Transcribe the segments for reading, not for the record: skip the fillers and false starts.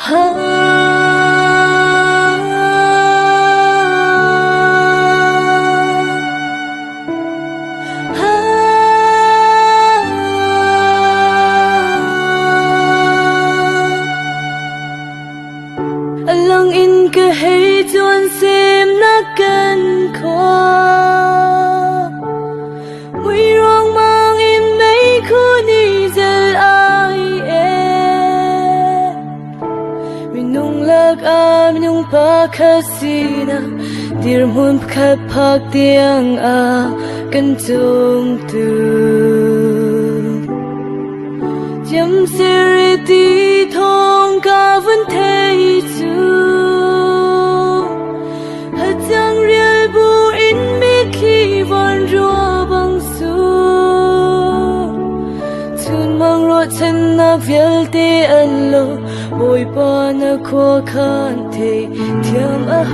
Lòng in cứ hay chuan xem na cần khó mùi rong mang em mấy khu ni giờ ai mình nung lạc am nung pa khasina dir mun khát phak tiếng cần chung tu chấm seri ti thong cả vấn thế chu hạt giang riêng bu in mi khi von rùa bằng su chun mang ro chân na vial te an lo bồi pa na khó khăn thế thiam na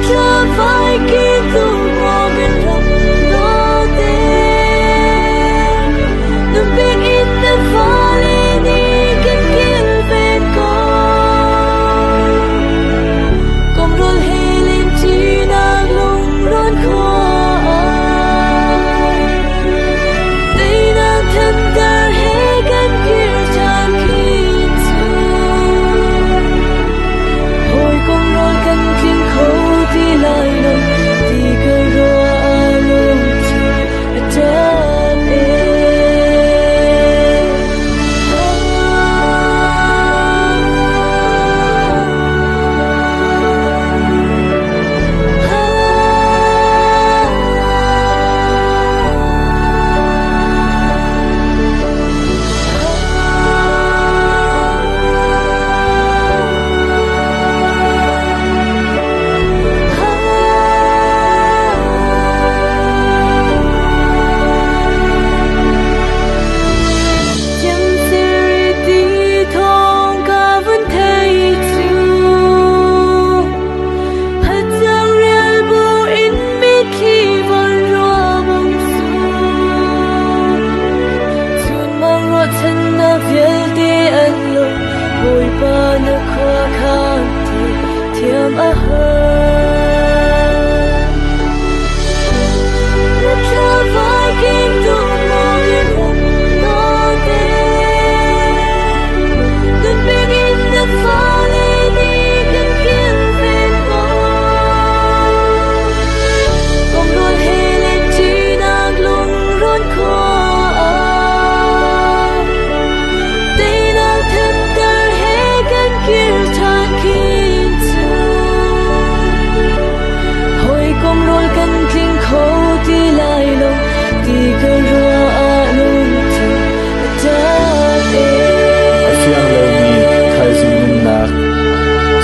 cha vai ki tu mo bên rong lo te no big in the valley ni can kill bên con rol he lên chi na lung ron khó đây na thân dar he can kill chan khi chu hồi con rol can kill khâu thì lại lung thì cơ ro lung chi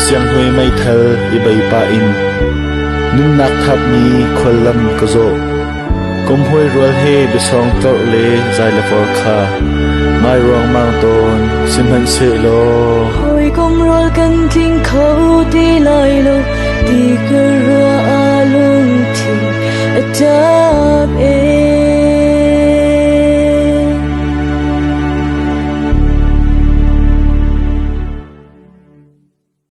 siang hui mai thal i bai pa in nun nak thap mi kholam ka zo kom hoi rol he be song tor le zai la for kha mai rong mang ton sim han se lo hoi kom rol kan ting khâu ti lai lo ti ka ro a lung thi a